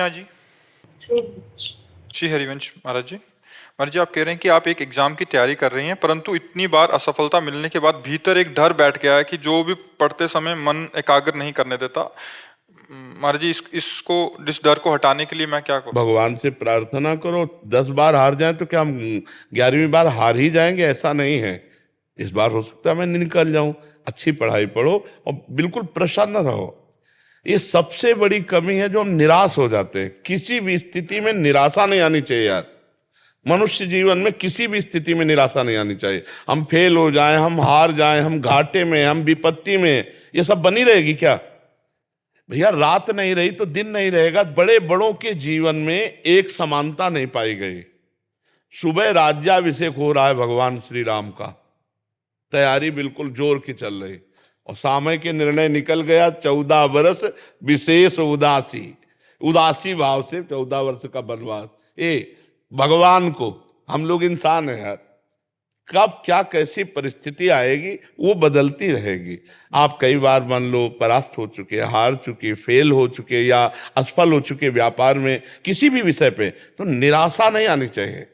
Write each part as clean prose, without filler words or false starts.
हाँ जी। श्री हरिवंश महाराज जी। महाराज जी, आप कह रहे हैं कि आप एक एग्जाम की तैयारी कर रही हैं, परंतु इतनी बार असफलता मिलने के बाद भीतर एक डर बैठ गया है कि जो भी पढ़ते समय मन एकाग्र नहीं करने देता। महाराज जी, इस डर को हटाने के लिए मैं क्या करूं? भगवान से प्रार्थना करो। 10 बार हार जाए तो क्या हम 11वीं बार हार ही जाएंगे? ऐसा नहीं है। इस बार हो सकता है मैं निकल जाऊं। अच्छी पढ़ाई पढ़ो और बिल्कुल प्रसन्न रहो। ये सबसे बड़ी कमी है जो हम निराश हो जाते हैं। किसी भी स्थिति में निराशा नहीं आनी चाहिए यार। मनुष्य जीवन में किसी भी स्थिति में निराशा नहीं आनी चाहिए। हम फेल हो जाएं, हम हार जाएं, हम घाटे में, हम विपत्ति में, ये सब बनी रहेगी क्या? भैया, रात नहीं रही तो दिन नहीं रहेगा। बड़े बड़ों के जीवन में एक समानता नहीं पाई गई। सुबह राज्याभिषेक हो रहा है भगवान श्री राम का, तैयारी बिल्कुल जोर की चल रही, और समय के निर्णय निकल गया 14 वर्ष विशेष उदासी। उदासी भाव से 14 वर्ष का वनवास। भगवान को, हम लोग इंसान हैं यार, कब क्या कैसी परिस्थिति आएगी वो बदलती रहेगी। आप कई बार मान लो परास्त हो चुके, हार चुके, फेल हो चुके या असफल हो चुके व्यापार में, किसी भी विषय पे, तो निराशा नहीं आनी चाहिए।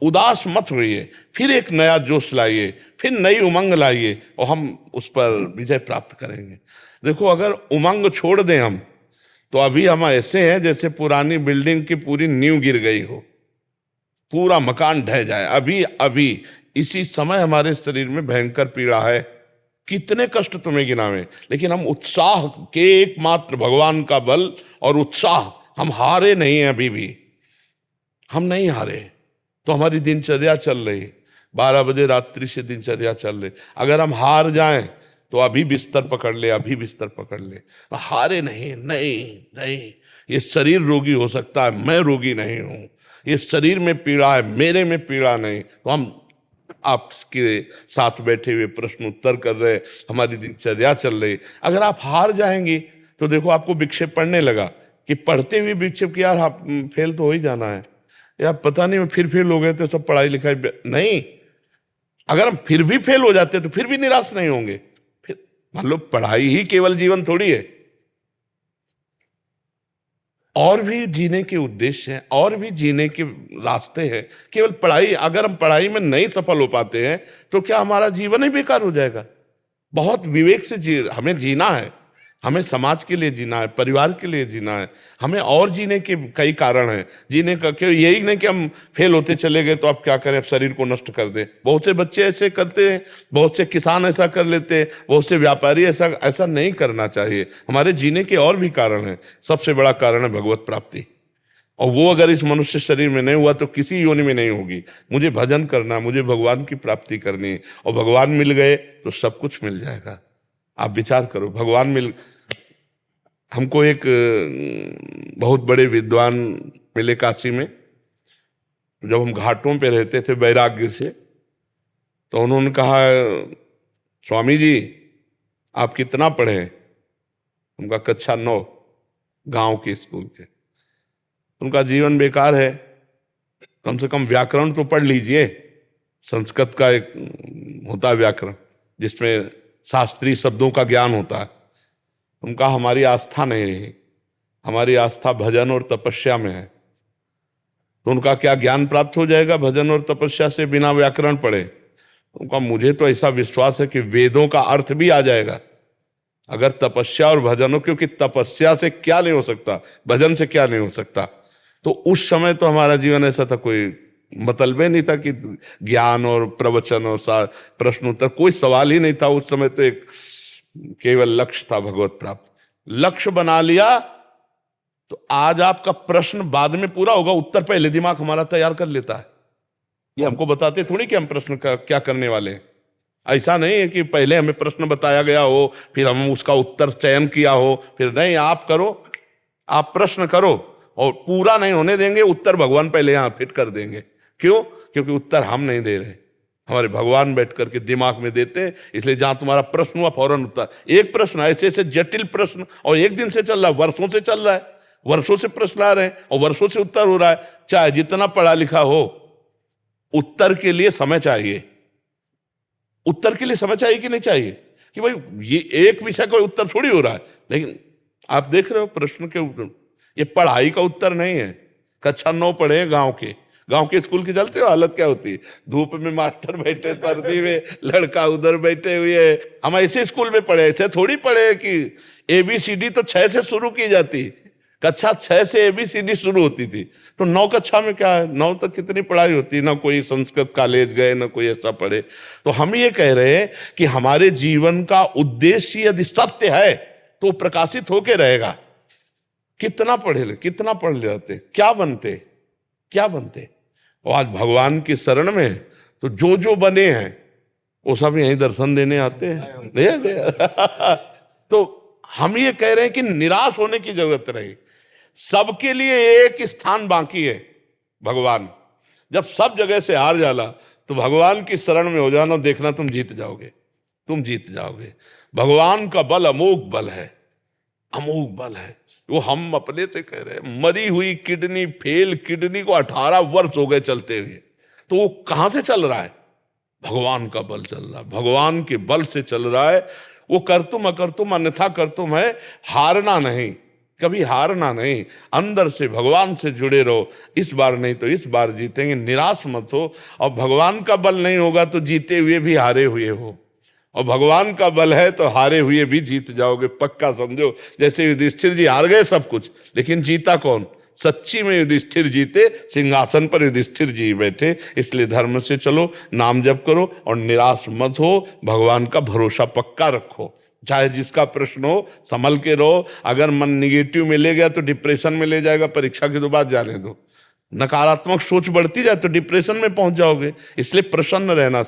उदास मत होइए, फिर एक नया जोश लाइए, फिर नई उमंग लाइए और हम उस पर विजय प्राप्त करेंगे। देखो, अगर उमंग छोड़ दें हम, तो अभी हम ऐसे हैं जैसे पुरानी बिल्डिंग की पूरी नींव गिर गई हो, पूरा मकान ढह जाए। अभी अभी इसी समय हमारे शरीर में भयंकर पीड़ा है। कितने कष्ट तुम्हें गिनावे, लेकिन हम उत्साह के, एकमात्र भगवान का बल और उत्साह, हम हारे नहीं हैं। अभी भी हम नहीं हारे, तो हमारी दिनचर्या चल रही, 12 बजे रात्रि से दिनचर्या चल रही। अगर हम हार जाएं तो अभी बिस्तर पकड़ ले, अभी बिस्तर पकड़ ले। हारे नहीं, नहीं नहीं। ये शरीर रोगी हो सकता है, मैं रोगी नहीं हूं। ये शरीर में पीड़ा है, मेरे में पीड़ा नहीं। तो हम आपके साथ बैठे हुए प्रश्न उत्तर कर रहे, हमारी दिनचर्या चल रही। अगर आप हार जाएंगी तो देखो आपको विक्षेप पड़ने लगा, कि पढ़ते हुए विक्षेप कि यार आप फेल तो हो ही जाना है, या पता नहीं फिर फेल हो गए तो सब पढ़ाई लिखाई नहीं। अगर हम फिर भी फेल हो जाते तो फिर भी निराश नहीं होंगे। फिर मान लो पढ़ाई ही केवल जीवन थोड़ी है, और भी जीने के उद्देश्य हैं, और भी जीने के रास्ते हैं। केवल पढ़ाई, अगर हम पढ़ाई में नहीं सफल हो पाते हैं तो क्या हमारा जीवन ही बेकार हो जाएगा? बहुत विवेक से हमें जीना है। हमें समाज के लिए जीना है, परिवार के लिए जीना है। हमें और जीने के कई कारण हैं। जीने का क्यों यही नहीं कि हम फेल होते चले गए तो अब क्या करें, अब शरीर को नष्ट कर दें। बहुत से बच्चे ऐसे करते हैं, बहुत से किसान ऐसा कर लेते हैं, बहुत से व्यापारी ऐसा नहीं करना चाहिए। हमारे जीने के और भी कारण हैं। सबसे बड़ा कारण है भगवत प्राप्ति, और वो अगर इस मनुष्य शरीर में नहीं हुआ तो किसी योनि में नहीं होगी। मुझे भजन करना, मुझे भगवान की प्राप्ति करनी, और भगवान मिल गए तो सब कुछ मिल जाएगा। आप विचार करो, भगवान मिल, हमको एक बहुत बड़े विद्वान मिले काशी में। जब हम घाटों पे रहते थे वैराग्य से, तो उन्होंने कहा, स्वामी जी आप कितना पढ़े? उनका कक्षा 9, गांव के स्कूल के। उनका जीवन बेकार है, कम से कम व्याकरण तो पढ़ लीजिए। संस्कृत का एक होता है व्याकरण, जिसमें शास्त्रीय शब्दों का ज्ञान होता है। उनका हमारी आस्था नहीं रही, हमारी आस्था भजन और तपस्या में है। तो उनका क्या ज्ञान प्राप्त हो जाएगा भजन और तपस्या से, बिना व्याकरण पढ़े? उनका, मुझे तो ऐसा विश्वास है कि वेदों का अर्थ भी आ जाएगा अगर तपस्या और भजन हो। क्योंकि तपस्या से क्या नहीं हो सकता, भजन से क्या नहीं हो सकता। तो उस समय तो हमारा जीवन ऐसा था, कोई मतलब ही नहीं था कि ज्ञान और प्रवचन और प्रश्न उत्तर, कोई सवाल ही नहीं था उस समय। तो एक केवल लक्ष्य था भगवत प्राप्त। लक्ष्य बना लिया तो आज आपका प्रश्न बाद में पूरा होगा, उत्तर पहले दिमाग हमारा तैयार कर लेता है। ये हमको बताते थोड़ी कि हम प्रश्न का क्या करने वाले हैं। ऐसा नहीं है कि पहले हमें प्रश्न बताया गया हो फिर हम उसका उत्तर चयन किया हो, फिर नहीं। आप करो, आप प्रश्न करो, और पूरा नहीं होने देंगे उत्तर भगवान पहले यहां फिट कर देंगे। क्यों? क्योंकि उत्तर हम नहीं दे रहे, हमारे भगवान बैठ करके दिमाग में देते हैं। इसलिए जहां तुम्हारा प्रश्न हुआ फौरन उत्तर। एक प्रश्न, ऐसे ऐसे जटिल प्रश्न, और एक दिन से चल रहा है, वर्षों से चल रहा है, वर्षों से प्रश्न आ रहे हैं और वर्षों से उत्तर हो रहा है। चाहे जितना पढ़ा लिखा हो, उत्तर के लिए समय चाहिए। उत्तर के लिए समय चाहिए कि नहीं चाहिए? कि भाई ये एक विषय का उत्तर थोड़ी हो रहा है। लेकिन आप देख रहे हो प्रश्न के उत्तर, ये पढ़ाई का उत्तर नहीं है। कक्षा 9 पढ़े हैं गांव के स्कूल की चलते हो हालत क्या होती है, धूप में मास्टर बैठे, सर्दी में लड़का उधर बैठे हुए। हम ऐसे स्कूल में पढ़े, ऐसे थोड़ी पढ़े कि ABCD तो 6 से शुरू की जाती, कक्षा 6 से ABCD शुरू होती थी। तो 9 कक्षा में क्या है, 9 तक कितनी पढ़ाई होती, ना कोई संस्कृत कॉलेज गए, ना कोई ऐसा पढ़े। तो हम ये कह रहे हैं कि हमारे जीवन का उद्देश्य यदि सत्य है तो प्रकाशित होके रहेगा। कितना पढ़ लेते, क्या बनते। और आज भगवान की शरण में तो जो बने हैं वो सब यहीं दर्शन देने आते हैं। तो हम ये कह रहे हैं कि निराश होने की जरूरत नहीं। सबके लिए एक स्थान बाकी है, भगवान। जब सब जगह से हार जाला तो भगवान की शरण में हो जाना, देखना तुम जीत जाओगे। भगवान का बल अमोघ बल है। वो हम अपने से कह रहे हैं, मरी हुई किडनी, फेल किडनी को 18 वर्ष हो गए चलते हुए, तो वो कहां से चल रहा है? भगवान का बल चल रहा है, भगवान के बल से चल रहा है। वो करतुम अकर्तुम अन्यथा करतुम है, हारना नहीं, कभी हारना नहीं। अंदर से भगवान से जुड़े रहो, इस बार नहीं तो इस बार जीतेंगे, निराश मत हो। और भगवान का बल नहीं होगा तो जीते हुए भी हारे हुए हो, और भगवान का बल है तो हारे हुए भी जीत जाओगे, पक्का समझो। जैसे युधिष्ठिर जी हार गए सब कुछ, लेकिन जीता कौन? सच्ची में युधिष्ठिर जीते, सिंहासन पर युधिष्ठिर जी बैठे। इसलिए धर्म से चलो, नाम जप करो और निराश मत हो, भगवान का भरोसा पक्का रखो। चाहे जिसका प्रश्न हो, संभल के रहो। अगर मन निगेटिव में ले गया तो डिप्रेशन में ले जाएगा, परीक्षा के तो बाद जाने दो। नकारात्मक सोच बढ़ती जाए तो डिप्रेशन में पहुंच जाओगे। इसलिए प्रसन्न रहना